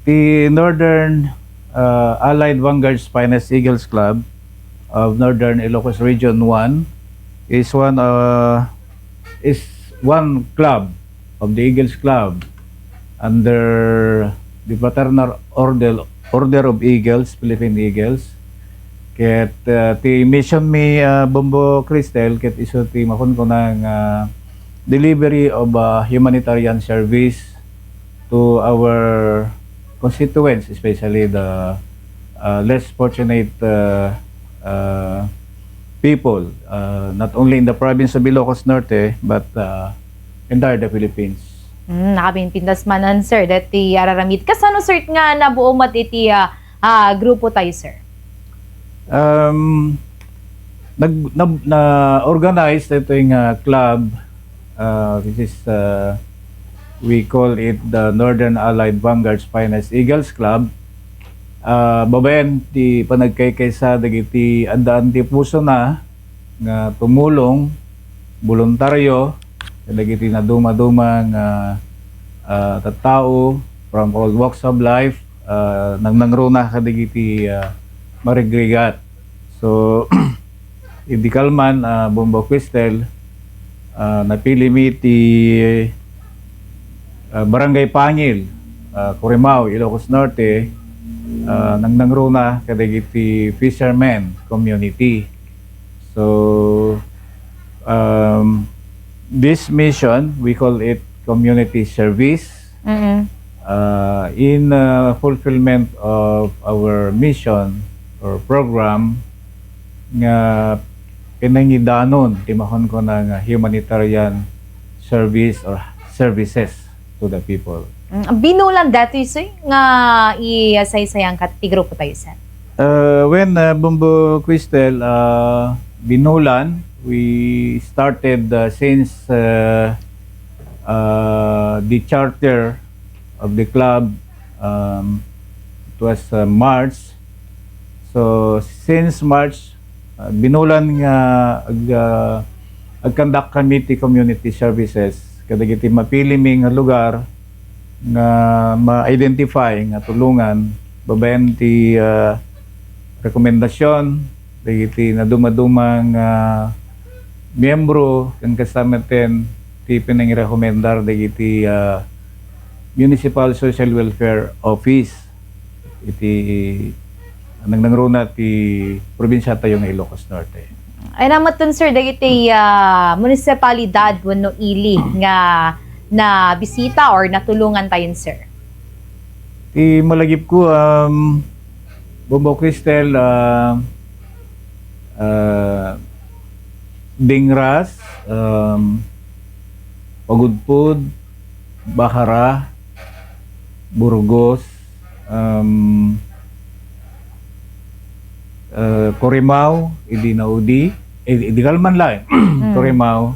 The Northern Allied Vanguards Finest Eagles Club of Northern Ilocos Region 1 is one club of the Eagles Club under the Fraternal Order of Eagles, Philippine Eagles. Ket ti mission mi Bombo Cristel ket iso ti makon ko ng delivery of humanitarian service to our constituents, especially the less fortunate people, not only in the province of Ilocos Norte but entire the Philippines. Nakapinpintas manan sir dati araramid kasano sir nga nabuo mat iti grupo tayo sir. Na-organize ito yung club, which is we call it the Northern Allied Vanguards Finest Eagles Club. Babaen ti panagkaykaysa dagiti andaan ti puso na nga tumulong voluntaryo dagiti na dumadumang tattao from all walks of life nangruna kadagiti marigrigat. So hindi kalman Bombo Cristel napili mi ti Barangay Pangil, Corimao, Ilocos Norte, nangruna kadagiti fishermen community. So this mission, we call it community service. In fulfillment of our mission or program nga pinangidanon timahon ko ng humanitarian service or services to the people. Binulan dati sir nga i-say-sayang kat ti grupo tayo sir. When Bombo Cristel binulan, we started since the charter of the club. It was March. So since March, binulan nga ag-conduct kami ti community services kadagiti mapili mi nga lugar nga ma-identify nga tulungan babaen ti rekomendasyon dagiti na dumadumang miyembro ken kasama ten ti pinangirekomendar dagiti Municipal Social Welfare Office iti nangruna ti probinsya tayo ng Ilocos Norte. Ay naman sir dagiti munisipalidad wenno ili nga na bisita or natulungan tayo sir. Ti malagip ko Bombo Cristel Dingras, Pagudpud, Bahara, Burgos, Corimao, Idinaudi, Idigalman lang, Corimao,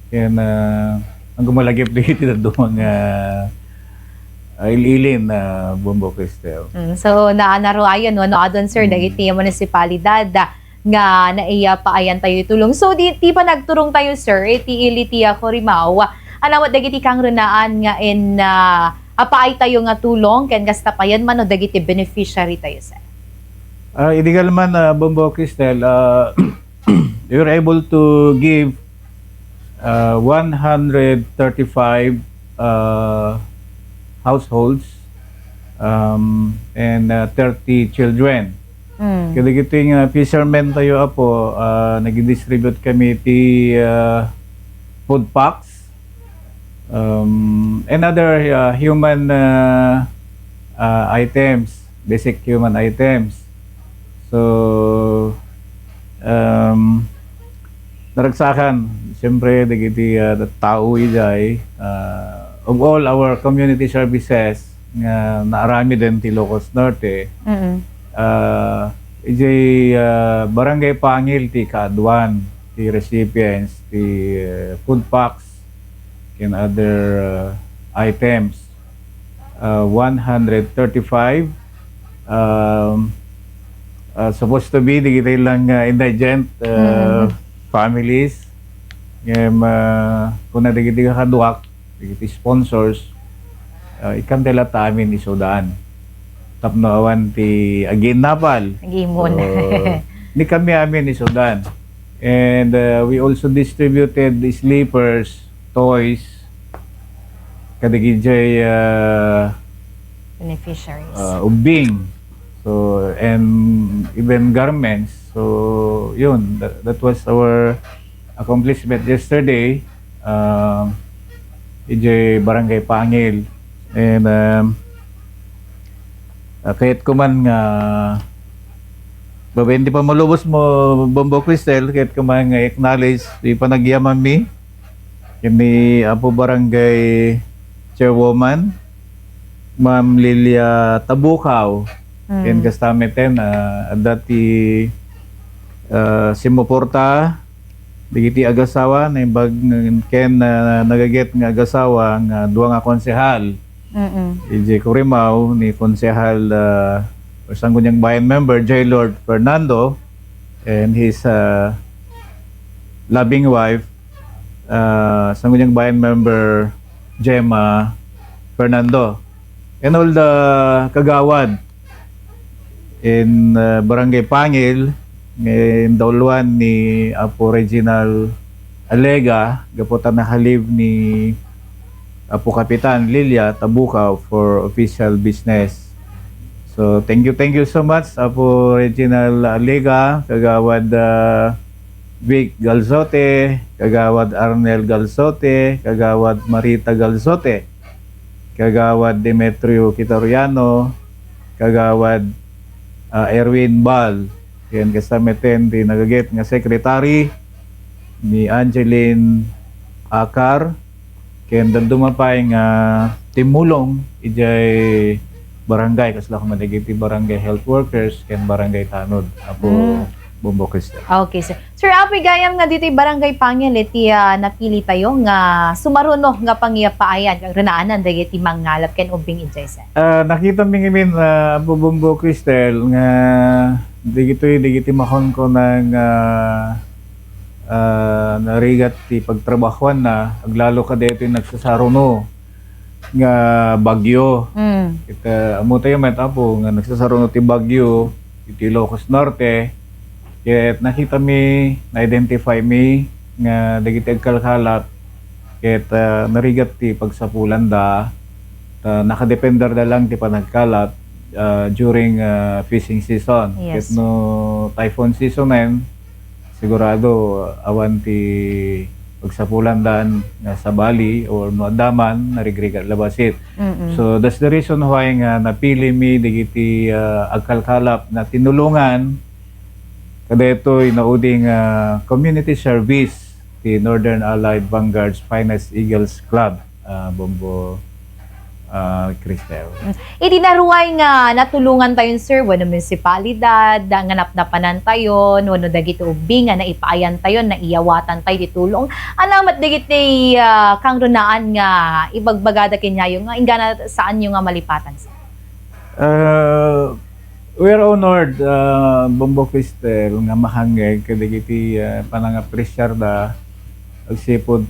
yan ang gumalagip dito doon ililin na Bombo Cristel. So naanaruayan no adon sir dagiti munisipalidad nga naipaayan tayo tulong. So di pa nagturong tayo sir iti iliti Corimao. Anawat dagiti kang runaan nga in apaay tayo nga tulong ken gastapayan man no dagiti beneficiary tayo sir. Illegal man Bombo Cristel, we were able to give 135 households and 30 children. Kaya giting fishermen tayo apo, nag-distribute kami ti food packs and other human items, basic human items. So naragsakan siyempre dagiti tao ijay of all our community services nga naarami din ti Ilocos Norte. Ijay Barangay Pangil ti kaadwan ti recipients ti food packs and other items 135 supposed to be digiti lang indigent families kung nadigiti ka kaduak digiti sponsors ikantela ta amin isodaan tapno awan ti agin napal. Nag-imon. Ni kami amin ni Sudan. And we also distributed the sleepers, toys, kadigijay Beneficiaries. ubbing. So, and even garments. So, yun, that was our accomplishment yesterday. EJ Barangay Pangil. And kahit kuman nga babae, hindi pa malubos mo Bombo Cristel, kahit kuman nga acknowledge di pa nagyaman mi kini Apo Barangay Chairwoman Ma'am Lilia Tabukaw. Ken kastameten dati simuporta digiti agasawa na bag ken nagaget nga agasawa nga duwa nga konsehal. EJ Corimaw ni konsehal or Sangguniang Bayan member J. Lord Fernando and his loving wife Sangguniang Bayan member Gemma Fernando and all the kagawad in Barangay Pangil in dauluan ni Apo Reginal Alega gaputan na halib ni Apo Kapitan Lilia Tabukaw for official business. So thank you so much Apo Reginal Alega, kagawad Vic Galzote, kagawad Arnel Galzote, kagawad Marita Galzote, kagawad Demetrio Quitoriano, kagawad Erwin Bal. Yan kasameten di nagaget nga secretary ni Angeline Akar. Ken dumapay nga timulong ijay barangay kasla ko madigiti barangay health workers ken barangay tanod Apo Bombo Cristel. Okay, sir. Sir, apoy gayam nga dito barangay Pangil iti napili tayo nga sumaruno nga paayan kag renaanan dagiti mangalap ken ubbing ijay sir. Nakita mi ngamin Apo Bombo Cristel nga digiti mahon ko ng narigat ti pagtrabahuan na aglalo ka dito yung nagsasaruno nga bagyo. Kita amo tayo met Apo nga nagsasaruno ti bagyo iti Ilocos Norte. Ket nakita mi, na-identify mi nga dagiti agkalkalat ket narigat ti pagsapulan da nakadepender da lang ti panagkalat during fishing season. Yes. Ket no typhoon season en sigurado awan ti pagsapulan dan nga sa Bali or no andaman narigrigat labasit. So that's the reason why nga napili mi digiti agkalkalap na tinulungan kadetoy nauding community service ti Northern Allied Vanguards Finest Eagles Club Bombo Cristel. Idi naruway nga natulungan tayo sir, wano munisipalidad, nga napnapanan tayo, wano dagiti ubbing nga naipaayan tayo, naiyawatan tayo di tulong. Alamat dagiti kang runaan nga ibagbagada kinyayo nga ingana saan yung nga malipatan sir? We are honored Bombo Cristel nga mahangeg kadagiti panangapresyar da agsipod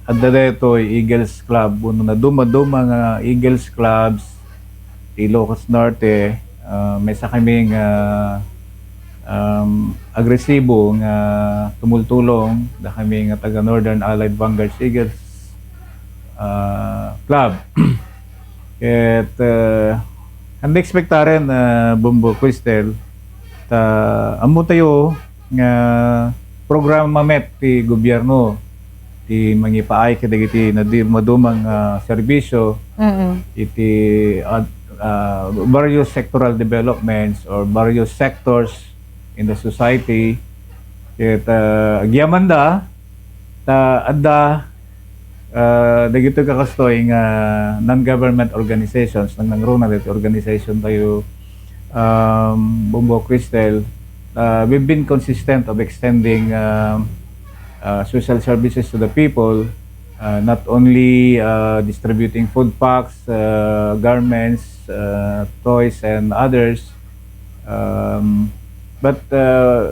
adda detoy Eagles Club uno na duma nga Eagles Clubs Ilocos Norte may sa kaming agresibo nga tumultulong da kami nga taga Northern Allied Vanguards Eagles Club. Ket hindi ekspektaren Bombo Cristel amo tayo nga programa met ti gobyerno ti mangipaay kadagiti madumang serbisyo iti various sectoral developments or various sectors in the society. Ket agyaman da adda dagito kakastoy nga non-government organizations nangruna dito organization tayo Bombo Cristel. We've been consistent of extending social services to the people, not only distributing food packs, garments, toys and others, but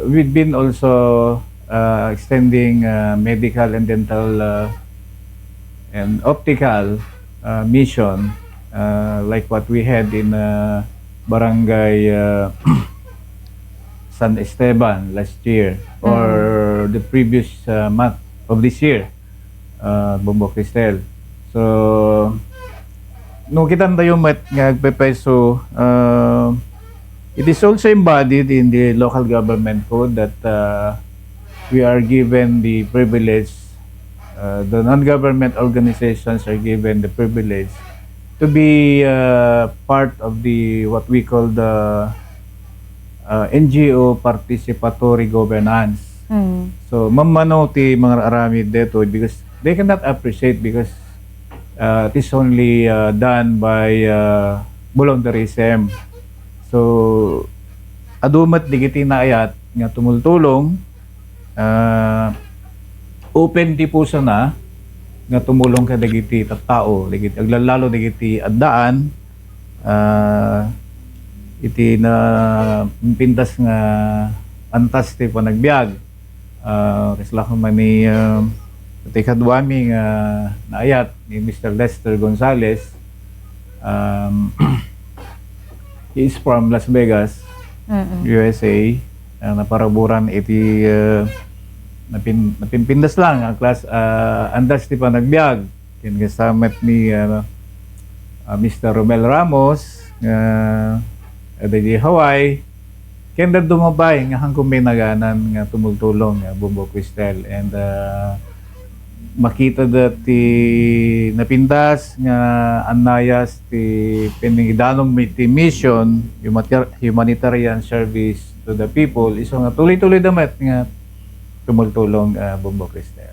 we've been also extending medical and dental and optical mission like what we had in Barangay San Esteban last year or the previous month of this year, Bombo Cristel. So, no kitan tayo nga agpepeso, it is also embodied in the local government code that we are given the privilege, the non-government organizations are given the privilege to be part of the what we call the NGO participatory governance. So mamano ti mga aramid dito because they cannot appreciate because it is only done by voluntarism. So adumat digiti na ayat nga tumultulong, open di po sana nga tumulong ka dagiti tattao dagiti aglalalo dagiti addaan, iti na pintas nga antas ti panagbiag, kasla ko man ni iti kadwami nga naayat ni Mr. Lester Gonzales. He is from Las Vegas, USA. Naparaburan iti napimpindas lang ang class andas ti panagbiag kin kasamet ni Mr. Romel Ramos di Hawaii kenda dumabay nga hangkong may naganan nga tumultulong nga Bombo Cristel and makita dati napindas nga anayas ti piningidanong ti mission humanitarian service to the people iso nga tuloy-tuloy damat nga tumultulong Bombo Cristel.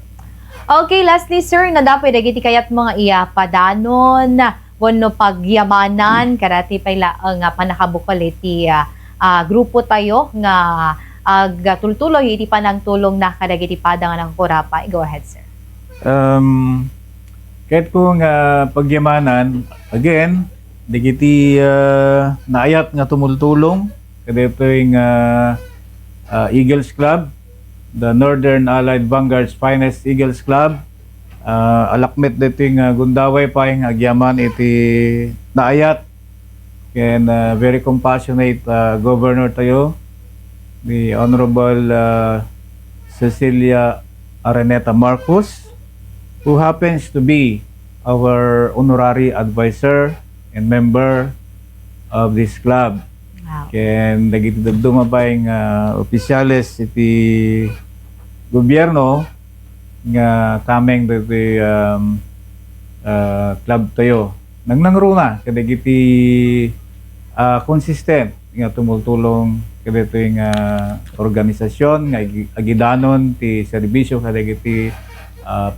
Okay, lastly sir, nadapoy dagiti kayat mga iyapadanon wano pagyamanan karati payla nga panakabukol iti grupo tayo nga agtultuloy iti panagtulong na kadagiti pada nga nakakurapay. Go ahead sir. Kahit kung pagyamanan again digiti naayat nga tumultulong kadito yung Eagles Club, the Northern Allied Vanguards Finest Eagles Club. Alakmet dito yung gundaway pa yung agyaman iti naayat and very compassionate governor tayo, the Honorable Cecilia Araneta Marcos, who happens to be our honorary advisor and member of this club. Wow. Ken dagiti dumabay nga opisyales iti gobyerno nga kameng dagiti club tayo. Nangruna kadagiti consistent nga tumultulong kadito yung organisasyon nga agidanon ti serbisyo kadagiti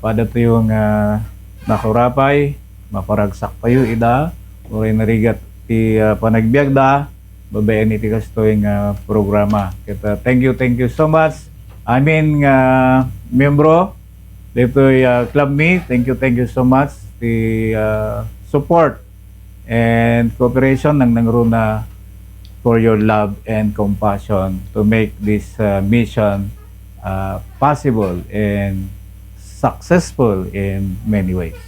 pada tayo nga nakurapay maparagsak tayo ida oray narigat ti panagbiag da babaen iti kasto yung programa. Kita thank you so much. I mean membro dito club me. Thank you so much the support and cooperation ng nangruna for your love and compassion to make this mission possible and successful in many ways.